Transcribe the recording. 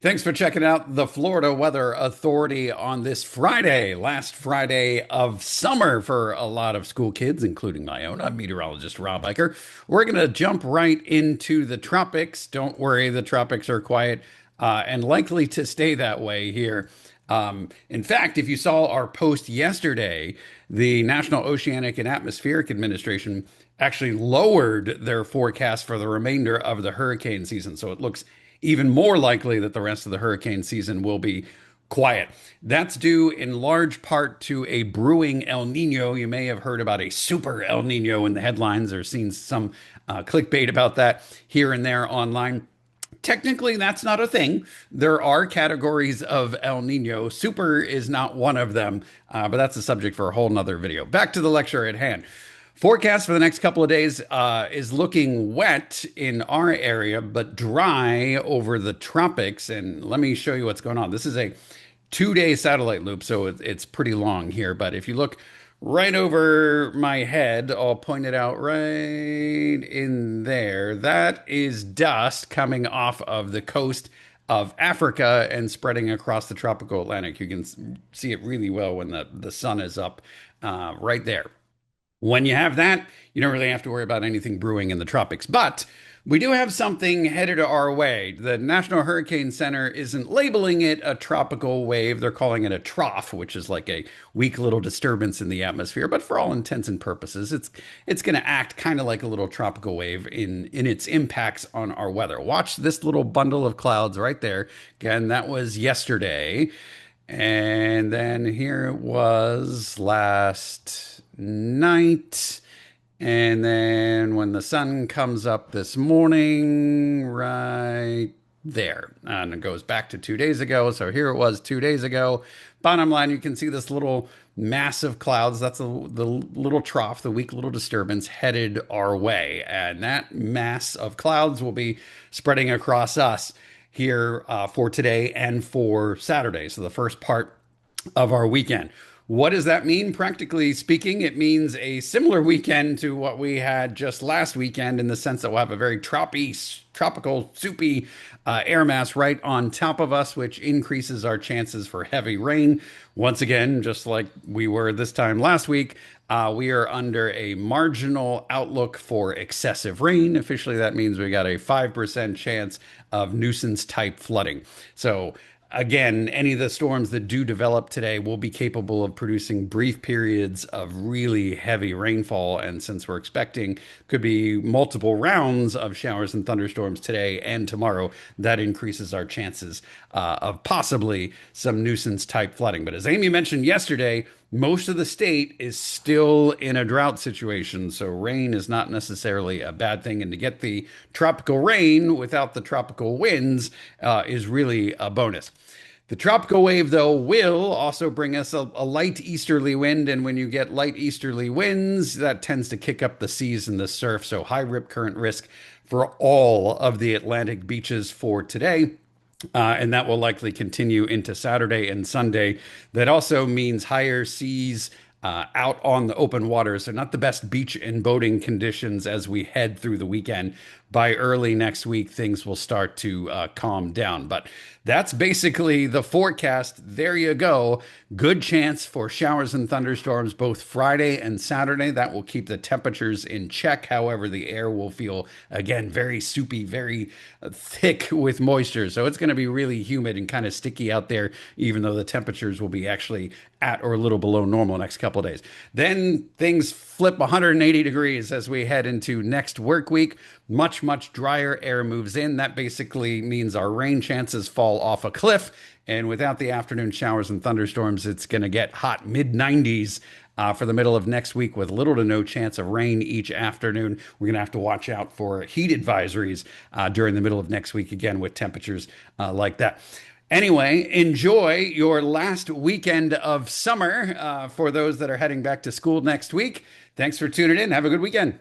Thanks for checking out the Florida Weather Authority on this Friday, last Friday of summer for a lot of school kids, including my own. I'm meteorologist Rob Eicher. We're going to jump right into the tropics. Don't worry, the tropics are quiet and likely to stay that way here. In fact, if you saw our post yesterday, the National Oceanic and Atmospheric Administration actually lowered their forecast for the remainder of the hurricane season. So it looks even more likely that the rest of the hurricane season will be quiet. That's due in large part to a brewing El Nino. You may have heard about a super El Nino in the headlines or seen some clickbait about that here and there online. Technically, that's not a thing. There are categories of El Nino. Super is not one of them, but that's a subject for a whole nother video. Back to the lecture at hand. Forecast for the next couple of days is looking wet in our area, but dry over the tropics. And let me show you what's going on. This is a 2-day satellite loop, so it's pretty long here. But if you look right over my head, I'll point it out right in there. That is dust coming off of the coast of Africa and spreading across the tropical Atlantic. You can see it really well when the sun is up right there. When you have that, you don't really have to worry about anything brewing in the tropics. But we do have something headed our way. The National Hurricane Center isn't labeling it a tropical wave. They're calling it a trough, which is like a weak little disturbance in the atmosphere. But for all intents and purposes, it's going to act kind of like a little tropical wave in its impacts on our weather. Watch this little bundle of clouds right there. Again, that was yesterday. And then here it was last night. And then when the sun comes up this morning, right there, and it goes back to 2 days ago. So here it was 2 days ago. Bottom line, you can see this little mass of clouds. That's the little trough, the weak little disturbance headed our way. And that mass of clouds will be spreading across us here for today and for Saturday. So the first part of our weekend. What does that mean? Practically speaking, it means a similar weekend to what we had just last weekend in the sense that we'll have a very tropical, soupy air mass right on top of us, which increases our chances for heavy rain. Once again, just like we were this time last week, we are under a marginal outlook for excessive rain. Officially, that means we got a 5% chance of nuisance type flooding. So again, any of the storms that do develop today will be capable of producing brief periods of really heavy rainfall. And since we're expecting could be multiple rounds of showers and thunderstorms today and tomorrow, that increases our chances of possibly some nuisance type flooding. But as Amy mentioned yesterday, most of the state is still in a drought situation, so rain is not necessarily a bad thing. And to get the tropical rain without the tropical winds is really a bonus. The tropical wave, though, will also bring us a light easterly wind. And when you get light easterly winds, that tends to kick up the seas and the surf. So high rip current risk for all of the Atlantic beaches for today. And that will likely continue into Saturday and Sunday. That also means higher seas out on the open water. So, not the best beach and boating conditions as we head through the weekend. By early next week, things will start to calm down. But that's basically the forecast. There you go. Good chance for showers and thunderstorms both Friday and Saturday. That will keep the temperatures in check. However, the air will feel, again, very soupy, very thick with moisture. So it's going to be really humid and kind of sticky out there, even though the temperatures will be actually at or a little below normal next couple of days. Then things flip 180 degrees as we head into next work week. Much drier air moves in. That basically means our rain chances fall off a cliff. And without the afternoon showers and thunderstorms, it's going to get hot mid 90s for the middle of next week with little to no chance of rain each afternoon. We're going to have to watch out for heat advisories during the middle of next week, again, with temperatures like that. Anyway, enjoy your last weekend of summer for those that are heading back to school next week. Thanks for tuning in. Have a good weekend.